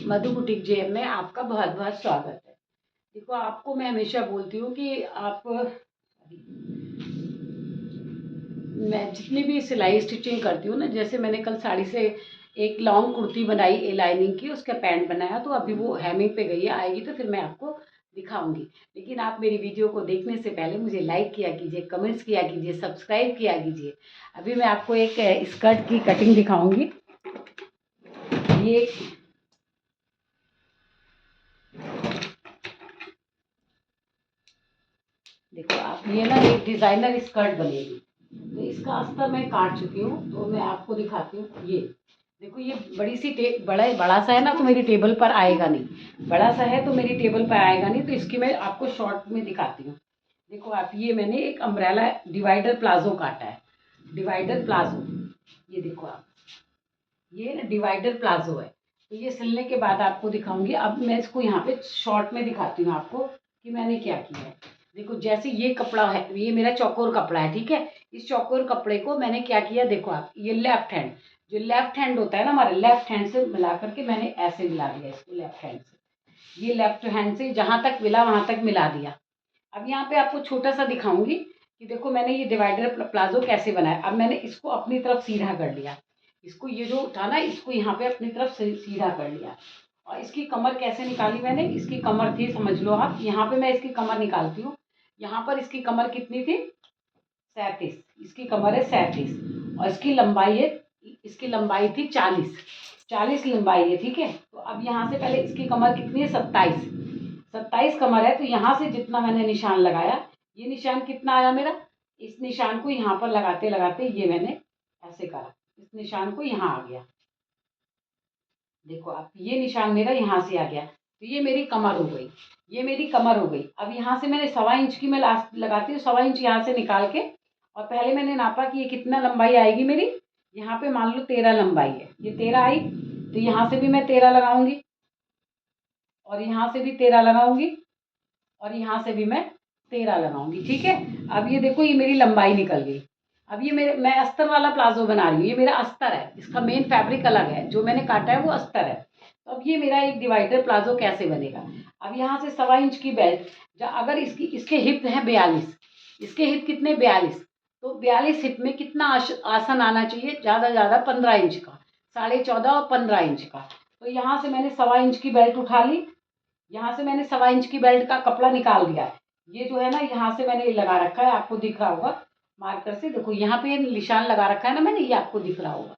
मधु boutique JM में आपका बहुत बहुत स्वागत है। देखो, आपको मैं हमेशा बोलती हूँ कि मैं जितनी भी सिलाई स्टिचिंग करती हूँ ना, जैसे मैंने कल साड़ी से एक लॉन्ग कुर्ती बनाई ए लाइनिंग की, उसका पैंट बनाया, तो अभी वो हेमिंग पे गई है, आएगी तो फिर मैं आपको दिखाऊंगी। लेकिन आप मेरी वीडियो को देखने से पहले मुझे लाइक किया कीजिए, कमेंट्स किया कीजिए, सब्सक्राइब किया कीजिए। अभी मैं आपको एक स्कर्ट की कटिंग दिखाऊंगी। ये देखो आप, ये ना एक डिज़ाइनर स्कर्ट बनेगी, तो इसका अस्तर मैं काट चुकी हूँ, तो मैं आपको दिखाती हूँ। ये देखो, ये बड़ी सी बड़ा सा है ना, तो मेरी टेबल पर आएगा नहीं। बड़ा सा है तो मेरी टेबल पर आएगा नहीं, तो इसकी मैं आपको शॉर्ट में दिखाती हूँ। देखो आप, ये मैंने एक अम्ब्रेला डिवाइडर प्लाजो काटा है, डिवाइडर प्लाजो। ये देखो आप, ये ना डिवाइडर प्लाजो है। तो ये सिलने के बाद आपको दिखाऊंगी। अब मैं इसको यहाँ पे शॉर्ट में दिखाती हूँ आपको कि मैंने क्या किया है। देखो, जैसे ये कपड़ा है, ये मेरा चौकोर कपड़ा है, ठीक है। इस चौकोर कपड़े को मैंने क्या किया, देखो आप, ये लेफ्ट हैंड, जो लेफ्ट हैंड होता है ना हमारे, लेफ्ट हैंड से मिला करके मैंने ऐसे मिला दिया इसको, लेफ्ट हैंड से। ये लेफ्ट हैंड से जहां तक मिला वहां तक मिला दिया। अब यहाँ पे आपको छोटा सा दिखाऊंगी कि देखो मैंने ये डिवाइडर प्लाजो कैसे बनाया। अब मैंने इसको अपनी तरफ सीधा कर लिया, इसको, ये जो था ना, इसको यहाँ पे अपनी तरफ सीधा कर लिया। और इसकी कमर कैसे निकाली मैंने, इसकी कमर थी, समझ लो आप, यहाँ पे मैं इसकी कमर निकालती हूँ। यहाँ पर इसकी कमर कितनी थी, 37। इसकी कमर है 37 और इसकी लंबाई है, इसकी लंबाई थी 40 लंबाई है, ठीक है। तो अब यहाँ से पहले इसकी कमर कितनी है, 27 कमर है। तो यहाँ से जितना मैंने निशान लगाया, ये निशान कितना आया मेरा, इस निशान को यहाँ पर लगाते लगाते ये मैंने ऐसे करा, इस निशान को यहाँ आ गया। देखो आप, ये निशान मेरा यहाँ से आ गया, तो ये मेरी कमर हो गई, ये मेरी कमर हो गई। अब यहाँ से मैंने 1.25 इंच की मैं लास्ट लगाती हूँ, 1.25 इंच यहाँ से निकाल के, और पहले मैंने नापा कि ये कितना लंबाई आएगी मेरी। यहाँ पे मान लो 13 लंबाई है, ये 13 आई, तो यहाँ से भी मैं 13 लगाऊंगी, और यहाँ से भी 13 लगाऊंगी, और यहाँ से भी मैं 13 लगाऊंगी, ठीक है। अब ये देखो, ये मेरी लंबाई निकल गई। अब ये मैं अस्तर वाला प्लाजो बना रही हूँ, ये मेरा अस्तर है, इसका मेन फैब्रिक अलग है, जो मैंने काटा है वो अस्तर है। तो अब ये मेरा एक डिवाइडर प्लाजो कैसे बनेगा। अब यहाँ से 1.25 इंच की बेल्ट, अगर इसके हिप है 42, इसके हिप कितने, 42, तो 42 हिप में कितना आसन आना चाहिए, ज़्यादा ज़्यादा 15 इंच का, 14.5 और 15 इंच का। तो यहाँ से मैंने 1.25 इंच की बेल्ट उठा ली, यहाँ से मैंने 1.25 इंच की बेल्ट का कपड़ा निकाल दिया है। ये जो है ना, यहाँ से मैंने ये लगा रखा है, आपको दिख रहा होगा मार्कर से, देखो यहाँ पे निशान लगा रखा है ना मैंने, ये आपको दिख रहा होगा।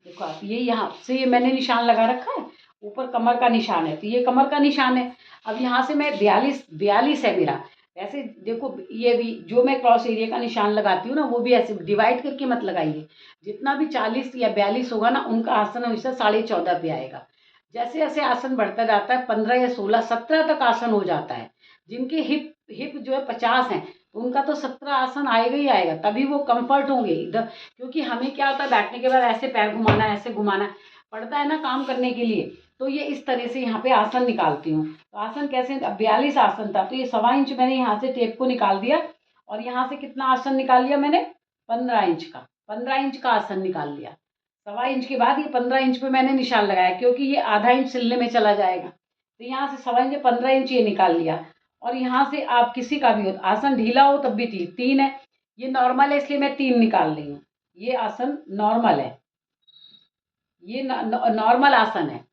देखो आप, ये यहाँ से ये मैंने निशान लगा रखा है, ऊपर कमर का निशान है, तो ये कमर का निशान है। अब यहाँ से मैं 42 है मेरा। ऐसे देखो, ये भी जो मैं क्रॉस एरिया का निशान लगाती हूँ ना, वो भी ऐसे डिवाइड करके मत लगाइए। जितना भी 40 या 42 होगा ना, उनका आसन हमेशा 14.5 पे आएगा। जैसे जैसे आसन बढ़ता जाता है, 15 या 16, 17 तक आसन हो जाता है। जिनके हिप हिप जो है 50 है, तो उनका तो 17 आसन आएगा ही आएगा, तभी वो कंफर्ट होंगे इधर। क्योंकि हमें क्या होता है, बैठने के बाद ऐसे पैर घुमाना, ऐसे घुमाना पड़ता है ना काम करने के लिए। तो ये इस तरह से यहाँ पे आसन निकालती हूँ। तो आसन कैसे, 42 आसन था, तो ये 1.25 इंच मैंने यहाँ से टेप को निकाल दिया, और यहाँ से कितना आसन निकाल लिया मैंने, 15 इंच का, 15 इंच का आसन निकाल लिया। 1.25 इंच के बाद ये 15 इंच पे मैंने निशान लगाया, क्योंकि ये आधा इंच सिलने में चला जाएगा। तो यहाँ से 1.25 इंच, 15 इंच ये निकाल लिया। और यहाँ से आप किसी का भी हो, आसन ढीला हो तब भी 3 है, ये नॉर्मल है इसलिए मैं 3 निकाल रही हूँ। ये आसन नॉर्मल है, ये नॉर्मल आसन है,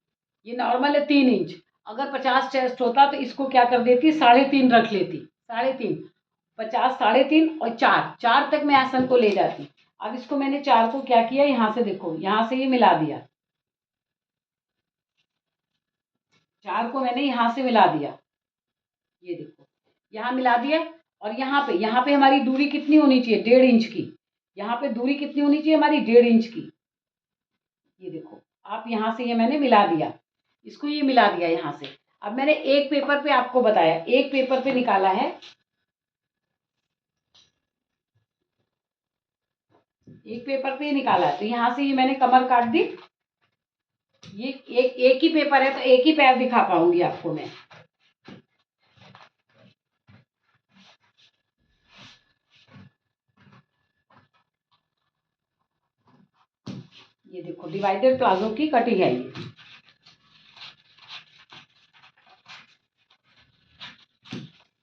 ये नॉर्मल है 3 इंच। अगर 50 चेस्ट होता तो इसको क्या कर देती, 3.5 रख लेती, 3.5, 50, 3.5 और 4 तक मैं आसन को ले जाती। अब इसको मैंने 4 को क्या किया, यहाँ से देखो, यहाँ से ये मिला दिया, 4 को मैंने यहाँ से मिला दिया, ये देखो यहाँ मिला दिया। और यहाँ पे हमारी दूरी कितनी होनी चाहिए, 1.5 इंच की। यहाँ पे दूरी कितनी होनी चाहिए हमारी, 1.5 इंच की। ये देखो आप, यहाँ से ये मैंने मिला दिया, इसको ये मिला दिया यहाँ से। अब मैंने एक पेपर पे आपको बताया, एक पेपर पे निकाला है, एक पेपर पे निकाला है। तो यहाँ से ये मैंने कमर काट दी, ये एक ही पेपर है तो एक ही पैर दिखा पाऊंगी आपको मैं। ये देखो डिवाइडेड प्लाजो की कटिंग है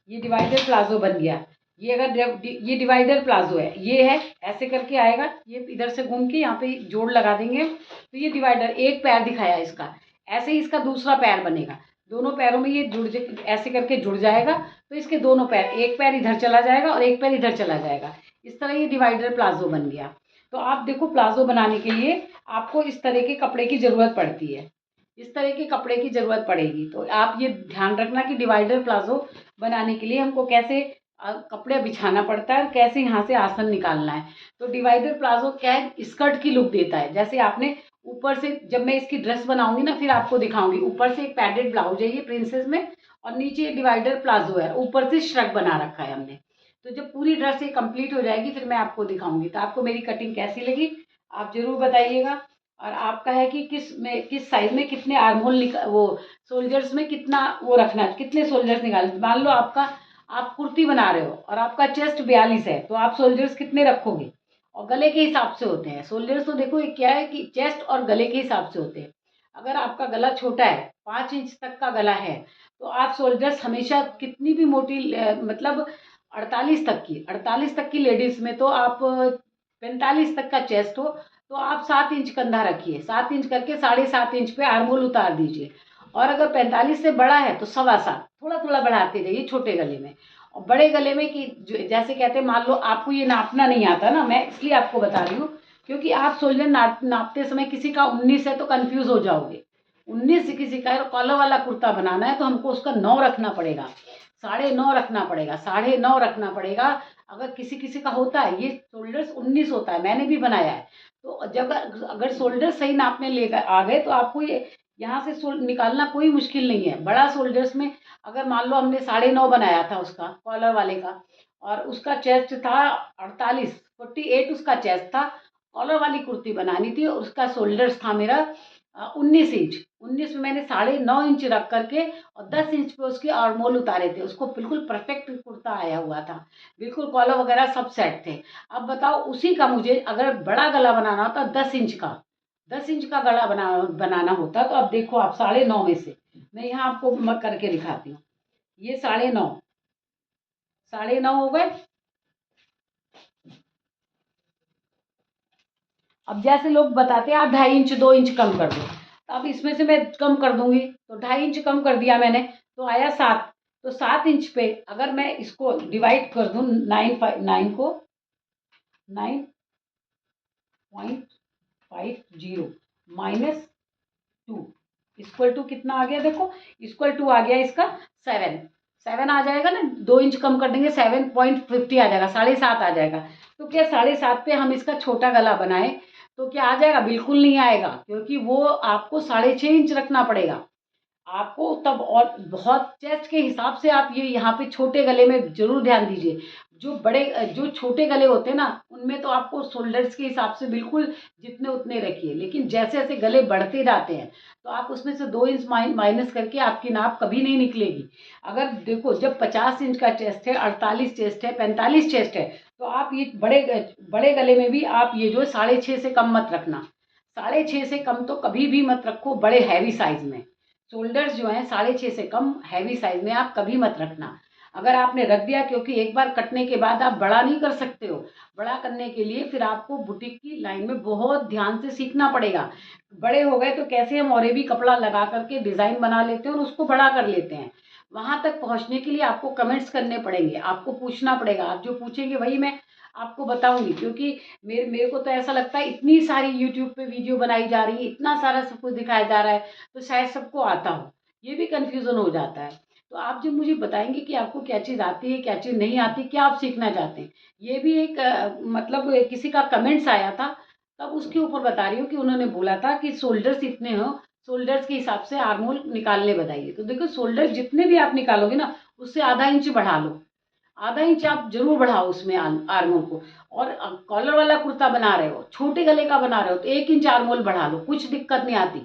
ये डिवाइडेड प्लाजो बन गया। ये अगर ये डिवाइडर प्लाजो है, ये है ऐसे करके आएगा, ये इधर से घूम के यहाँ पे जोड़ लगा देंगे तो ये डिवाइडर एक पैर दिखाया इसका। ऐसे ही इसका दूसरा पैर बनेगा, दोनों पैरों में ये ऐसे करके जुड़ जाएगा तो इसके दोनों पैर, एक पैर इधर चला जाएगा और एक पैर इधर चला जाएगा। इस तरह ये डिवाइडर प्लाजो बन गया। तो आप देखो प्लाजो बनाने के लिए आपको इस तरह के कपड़े की ज़रूरत पड़ती है, इस तरह के कपड़े की ज़रूरत पड़ेगी। तो आप ये ध्यान रखना कि डिवाइडर प्लाजो बनाने के लिए हमको कैसे कपड़े बिछाना पड़ता है और कैसे यहाँ से आसन निकालना है। तो डिवाइडर प्लाजो क्या है, स्कर्ट की लुक देता है। जैसे आपने ऊपर से, जब मैं इसकी ड्रेस बनाऊंगी ना फिर आपको दिखाऊंगी, ऊपर से एक पैडेड ब्लाउज है ये प्रिंसेस में और नीचे डिवाइडर प्लाजो है, ऊपर से श्रग बना रखा है हमने। तो जब पूरी ड्रेस ये कंप्लीट हो जाएगी फिर मैं आपको दिखाऊंगी। तो आपको मेरी कटिंग कैसी लगी आप जरूर बताइएगा। और आपका है कि किस साइज में कितने आर्महोल वो सोल्जर्स में कितना वो रखना है, कितने सोल्जर्स निकालने। मान लो आपका, आप कुर्ती बना रहे हो और आपका चेस्ट 42 है तो आप सोल्जर्स कितने रखोगे, और गले के हिसाब से होते हैं सोल्जर्स। तो देखो ये क्या है कि चेस्ट और गले के हिसाब से होते हैं। अगर आपका गला छोटा है, 5 इंच तक का गला है, तो आप सोल्जर्स हमेशा कितनी भी मोटी मतलब 48 तक की लेडीज में तो आप 45 तक का चेस्ट हो तो आप 7 इंच कंधा रखिए, 7 इंच करके 7.5 इंच पे आर्महोल उतार दीजिए। और अगर 45 से बड़ा है तो 7.25, थोड़ा थोड़ा बढ़ाते जाइए छोटे गले में। और बड़े गले में कि जैसे कहते हैं, मान लो आपको ये नापना नहीं आता ना, मैं इसलिए आपको बता रही हूँ क्योंकि आप सोल्जर नापते समय किसी का 19 है तो कंफ्यूज हो जाओगे। 19 से किसी का कॉलर वाला कुर्ता बनाना है तो हमको उसका 9 रखना पड़ेगा, 9.5 रखना पड़ेगा, 9.5 रखना पड़ेगा। अगर किसी किसी का होता है ये शोल्डर्स 19 होता है, मैंने भी बनाया है। तो जब अगर शोल्डर सही नापने ले आ गए तो आपको ये यहाँ से निकालना कोई मुश्किल नहीं है। बड़ा शोल्डर्स में अगर मान लो हमने 9.5 बनाया था उसका कॉलर वाले का, और उसका चेस्ट था 48 उसका चेस्ट था, कॉलर वाली कुर्ती बनानी थी और उसका शोल्डर्स था मेरा 19 इंच। 19 में मैंने 9.5 इंच रख करके और 10 इंच पे उसके आर्मोल उतारे थे, उसको बिल्कुल परफेक्ट कुर्ता आया हुआ था, बिल्कुल कॉलर वगैरह सब सेट थे। अब बताओ उसी का मुझे अगर बड़ा गला बनाना होता 10 इंच का, 10 इंच का गला बनाना होता तो अब देखो आप 9.5 में से मैं यहाँ आपको करके दिखाती हूँ। ये 9.5 हो गए। अब जैसे लोग बताते हैं आप 2.5 इंच 2 इंच कम कर दो, तो अब इसमें से मैं कम कर दूंगी, तो 2.5 इंच कम कर दिया मैंने तो आया 7। तो 7 इंच पे अगर मैं इसको डिवाइड कर दूं, 9 को 9.50 -2 इक्वल टू कितना आ गया, देखो इक्वल टू आ गया इसका 7 आ जाएगा ना, 2 इंच कम कर देंगे 7.50 आ जाएगा, 7.5 आ जाएगा। तो क्या 7.5 पे हम इसका छोटा गला बनाए तो क्या आ जाएगा, बिल्कुल नहीं आएगा, क्योंकि वो आपको 6.5 इंच रखना पड़ेगा आपको तब। और बहुत चेस्ट के हिसाब से आप ये यहाँ पे छोटे गले में जरूर ध्यान दीजिए। जो छोटे गले होते हैं ना उनमें तो आपको शोल्डर्स के हिसाब से बिल्कुल जितने उतने रखिए, लेकिन जैसे जैसे गले बढ़ते जाते हैं तो आप उसमें से 2 इंच माइनस करके आपकी नाप कभी नहीं निकलेगी। अगर देखो जब 50 इंच का चेस्ट है, 48 चेस्ट है, 45 चेस्ट है, तो आप ये बड़े गले में भी आप ये जो 6.5 से कम मत रखना, 6.5 से कम तो कभी भी मत रखो बड़े हैवी साइज में। शोल्डर्स जो हैं 6.5 से कम हैवी साइज में आप कभी मत रखना। अगर आपने रख दिया, क्योंकि एक बार कटने के बाद आप बड़ा नहीं कर सकते हो, बड़ा करने के लिए फिर आपको बुटीक की लाइन में बहुत ध्यान से सीखना पड़ेगा। बड़े हो गए तो कैसे हम और भी कपड़ा लगा करके डिज़ाइन बना लेते हैं और उसको बड़ा कर लेते हैं। वहां तक पहुंचने के लिए आपको कमेंट्स करने पड़ेंगे, आपको पूछना पड़ेगा, आप जो पूछेंगे वही मैं आपको बताऊंगी। क्योंकि मेरे को तो ऐसा लगता है इतनी सारी यूट्यूब पे वीडियो बनाई जा रही है, इतना सारा सब कुछ दिखाया जा रहा है तो शायद सबको आता हो, ये भी कन्फ्यूज़न हो जाता है। तो आप जब मुझे बताएंगे कि आपको क्या चीज़ आती है क्या चीज़ नहीं आती, क्या आप सीखना चाहते हैं, ये भी एक मतलब किसी का कमेंट्स आया था तब उसके ऊपर बता रही हूँ कि उन्होंने बोला था कि शोल्डर्स इतने हो, शोल्डर्स के हिसाब से आर्मोल निकालने बताइए। तो देखो शोल्डर जितने भी आप निकालोगे ना उससे आधा इंच बढ़ा लो, आधा इंच आप जरूर बढ़ाओ उसमें आर्मोल को। और कॉलर वाला कुर्ता बना रहे हो, छोटे गले का बना रहे हो तो 1 इंच आर्मोल बढ़ा लो, कुछ दिक्कत नहीं आती,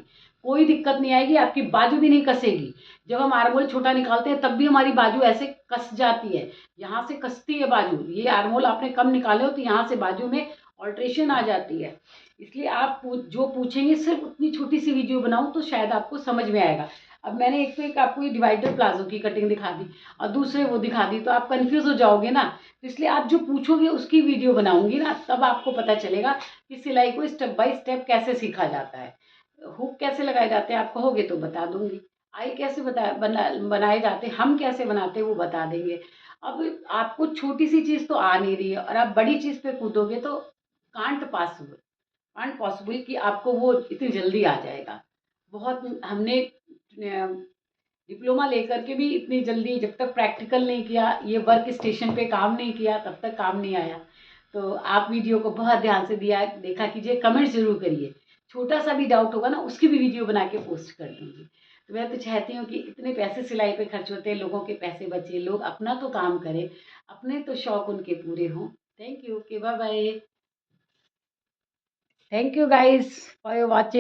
कोई दिक्कत नहीं आएगी, आपकी बाजू भी नहीं कसेगी। जब हम आर्मोल छोटा निकालते हैं तब भी हमारी बाजू ऐसे कस जाती है, यहाँ से कसती है बाजू। ये आर्मोल आपने कम निकाले हो तो यहाँ से बाजू में ऑल्ट्रेशन आ जाती है। इसलिए आप जो पूछेंगे सिर्फ उतनी छोटी सी वीडियो बनाऊं तो शायद आपको समझ में आएगा। अब मैंने एक तो एक आपको ये डिवाइडर प्लाजो की कटिंग दिखा दी और दूसरे वो दिखा दी, तो आप कंफ्यूज हो जाओगे ना। तो इसलिए आप जो पूछोगे उसकी वीडियो बनाऊंगी ना, तब आपको पता चलेगा कि सिलाई को स्टेप बाय स्टेप कैसे सीखा जाता है। हुक कैसे लगाए जाते हैं आप कहोगे तो बता दूंगी। आई कैसे बनाए जाते हैं, हम कैसे बनाते हैं वो बता देंगे। अब आपको छोटी सी चीज़ तो आ नहीं रही है और आप बड़ी चीज़ पे कूदोगे तो कांट पॉसिबल कि आपको वो इतनी जल्दी आ जाएगा। बहुत हमने डिप्लोमा लेकर के भी इतनी जल्दी जब तक प्रैक्टिकल नहीं किया, ये वर्क स्टेशन पे काम नहीं किया, तब तक काम नहीं आया। तो आप वीडियो को बहुत ध्यान से देखा कीजिए, कमेंट ज़रूर करिए। छोटा सा भी डाउट होगा ना, उसकी भी वीडियो बना के पोस्ट कर दूँगी। तो मैं तो चाहती हूँ कि इतने पैसे सिलाई पे खर्च होते हैं, लोगों के पैसे बचे, लोग अपना तो काम करें, अपने तो शौक उनके पूरे हों। Thank you, okay, bye bye. Thank you guys for your watching.